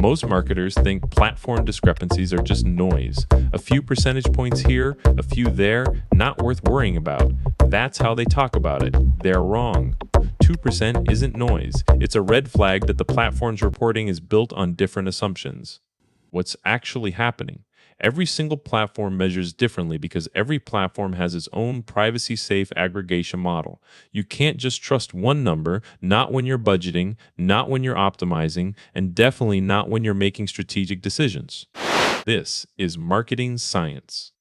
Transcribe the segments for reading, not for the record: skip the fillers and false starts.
Most marketers think platform discrepancies are just noise. A few percentage points here, a few there, not worth worrying about. That's how they talk about it. They're wrong. 2% isn't noise. It's a red flag that the platform's reporting is built on different assumptions. What's actually happening? Every single platform measures differently because every platform has its own privacy-safe aggregation model. You can't just trust one number, not when you're budgeting, not when you're optimizing, and definitely not when you're making strategic decisions. This is Marketing Science,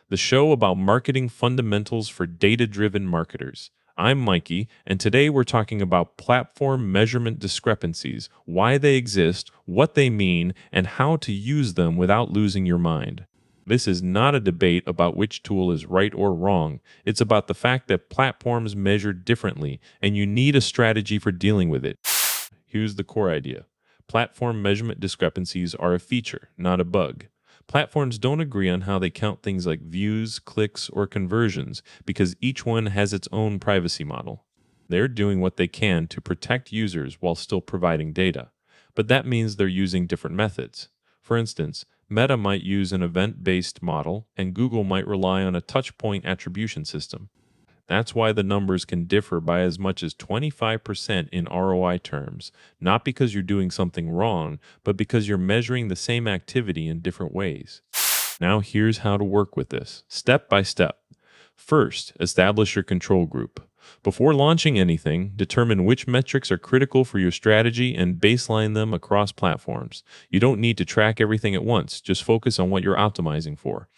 the show about marketing fundamentals for data-driven marketers. I'm Mikey, and today we're talking about platform measurement discrepancies, why they exist, what they mean, and how to use them without losing your mind. This is not a debate about which tool is right or wrong. It's about the fact that platforms measure differently, and you need a strategy for dealing with it. Here's the core idea. Platform measurement discrepancies are a feature, not a bug. Platforms don't agree on how they count things like views, clicks, or conversions because each one has its own privacy model. They're doing what they can to protect users while still providing data, but that means they're using different methods. For instance, Meta might use an event-based model, and Google might rely on a touchpoint attribution system. That's why the numbers can differ by as much as 25% in ROI terms, not because you're doing something wrong, but because you're measuring the same activity in different ways. Now here's how to work with this, step by step. First, establish your control group. Before launching anything, determine which metrics are critical for your strategy and baseline them across platforms. You don't need to track everything at once, just focus on what you're optimizing for.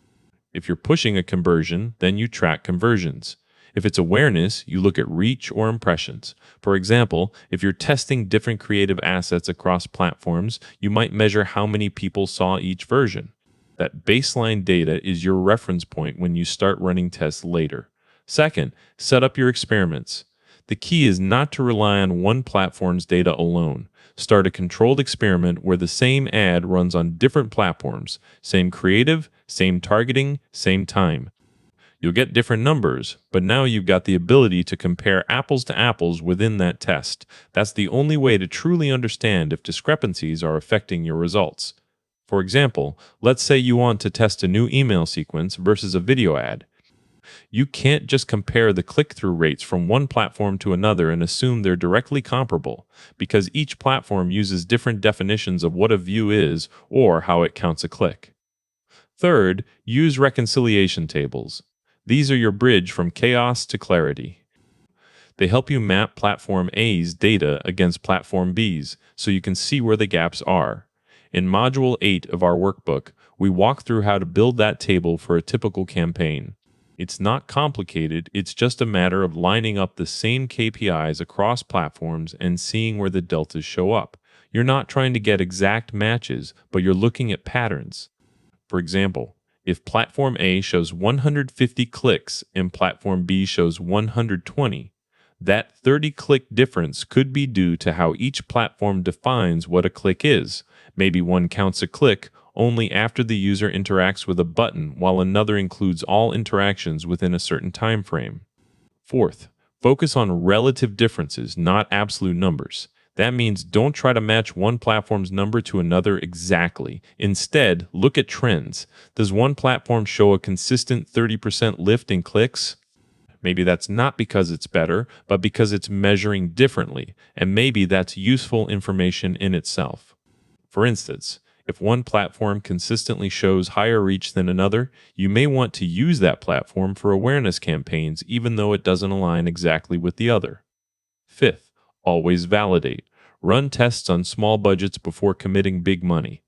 If you're pushing a conversion, then you track conversions. If it's awareness, you look at reach or impressions. For example, if you're testing different creative assets across platforms, you might measure how many people saw each version. That baseline data is your reference point when you start running tests later. Second, set up your experiments. The key is not to rely on one platform's data alone. Start a controlled experiment where the same ad runs on different platforms, same creative, same targeting, same time. You'll get different numbers, but now you've got the ability to compare apples to apples within that test. That's the only way to truly understand if discrepancies are affecting your results. For example, let's say you want to test a new email sequence versus a video ad. You can't just compare the click-through rates from one platform to another and assume they're directly comparable, because each platform uses different definitions of what a view is or how it counts a click. Third, use reconciliation tables. These are your bridge from chaos to clarity. They help you map Platform A's data against Platform B's so you can see where the gaps are. In Module 8 of our workbook, we walk through how to build that table for a typical campaign. It's not complicated, it's just a matter of lining up the same KPIs across platforms and seeing where the deltas show up. You're not trying to get exact matches, but you're looking at patterns. For example, if Platform A shows 150 clicks and Platform B shows 120, that 30-click difference could be due to how each platform defines what a click is. Maybe one counts a click only after the user interacts with a button, while another includes all interactions within a certain time frame. Fourth, focus on relative differences, not absolute numbers. That means don't try to match one platform's number to another exactly. Instead, look at trends. Does one platform show a consistent 30% lift in clicks? Maybe that's not because it's better, but because it's measuring differently, and maybe that's useful information in itself. For instance, if one platform consistently shows higher reach than another, you may want to use that platform for awareness campaigns even though it doesn't align exactly with the other. Fifth, always validate. Run tests on small budgets before committing big money.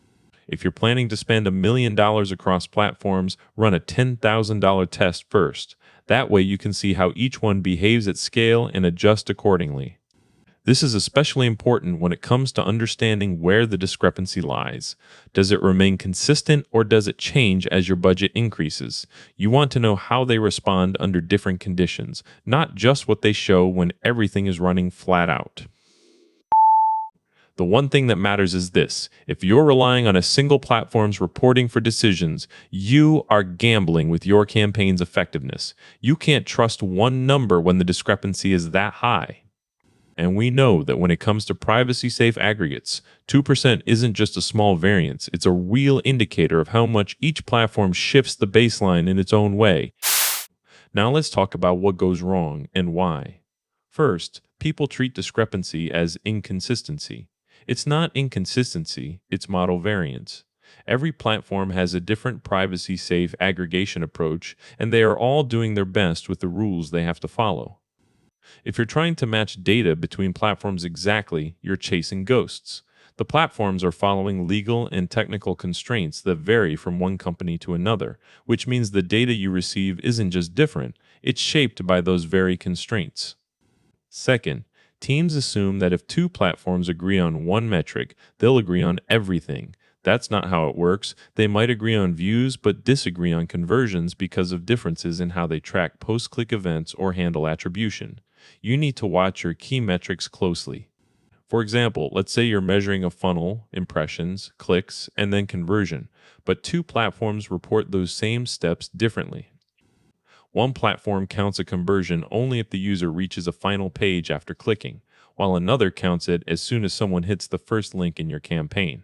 If you're planning to spend $1 million across platforms, run a $10,000 test first. That way you can see how each one behaves at scale and adjust accordingly. This is especially important when it comes to understanding where the discrepancy lies. Does it remain consistent or does it change as your budget increases? You want to know how they respond under different conditions, not just what they show when everything is running flat out. The one thing that matters is this: if you're relying on a single platform's reporting for decisions, you are gambling with your campaign's effectiveness. You can't trust one number when the discrepancy is that high. And we know that when it comes to privacy-safe aggregates, 2% isn't just a small variance, it's a real indicator of how much each platform shifts the baseline in its own way. Now let's talk about what goes wrong and why. First, people treat discrepancy as inconsistency. It's not inconsistency, it's model variance. Every platform has a different privacy-safe aggregation approach, and they are all doing their best with the rules they have to follow. If you're trying to match data between platforms exactly, you're chasing ghosts. The platforms are following legal and technical constraints that vary from one company to another, which means the data you receive isn't just different, it's shaped by those very constraints. Second, teams assume that if two platforms agree on one metric, they'll agree on everything. That's not how it works. They might agree on views, but disagree on conversions because of differences in how they track post-click events or handle attribution. You need to watch your key metrics closely. For example, let's say you're measuring a funnel, impressions, clicks, and then conversion, but two platforms report those same steps differently. One platform counts a conversion only if the user reaches a final page after clicking, while another counts it as soon as someone hits the first link in your campaign.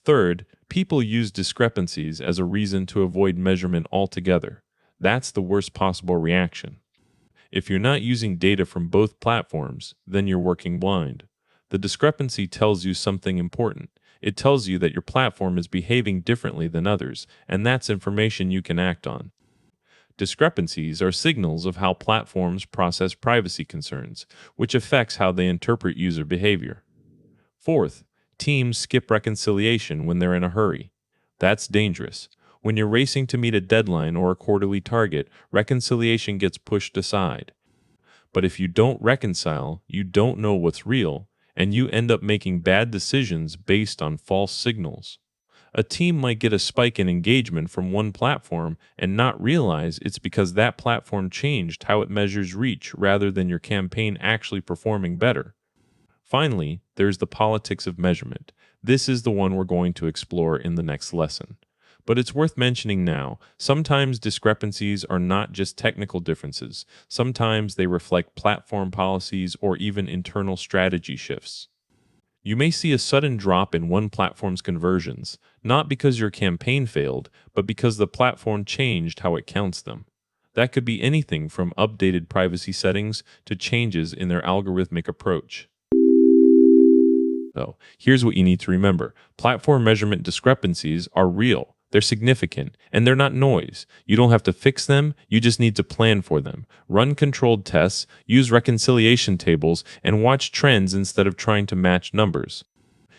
Third, people use discrepancies as a reason to avoid measurement altogether. That's the worst possible reaction. If you're not using data from both platforms, then you're working blind. The discrepancy tells you something important. It tells you that your platform is behaving differently than others, and that's information you can act on. Discrepancies are signals of how platforms process privacy concerns, which affects how they interpret user behavior. Fourth, teams skip reconciliation when they're in a hurry. That's dangerous. When you're racing to meet a deadline or a quarterly target, reconciliation gets pushed aside. But if you don't reconcile, you don't know what's real, and you end up making bad decisions based on false signals. A team might get a spike in engagement from one platform and not realize it's because that platform changed how it measures reach rather than your campaign actually performing better. Finally, there's the politics of measurement. This is the one we're going to explore in the next lesson. But it's worth mentioning now, sometimes discrepancies are not just technical differences. Sometimes they reflect platform policies or even internal strategy shifts. You may see a sudden drop in one platform's conversions, not because your campaign failed, but because the platform changed how it counts them. That could be anything from updated privacy settings to changes in their algorithmic approach. So, here's what you need to remember. Platform measurement discrepancies are real. They're significant, and they're not noise. You don't have to fix them, you just need to plan for them. Run controlled tests, use reconciliation tables, and watch trends instead of trying to match numbers.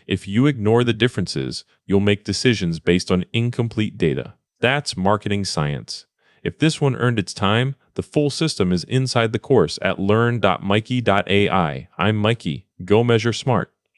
If you ignore the differences, you'll make decisions based on incomplete data. That's marketing science. If this one earned its time, the full system is inside the course at learn.mikee.ai. I'm Mikee. Go measure smart.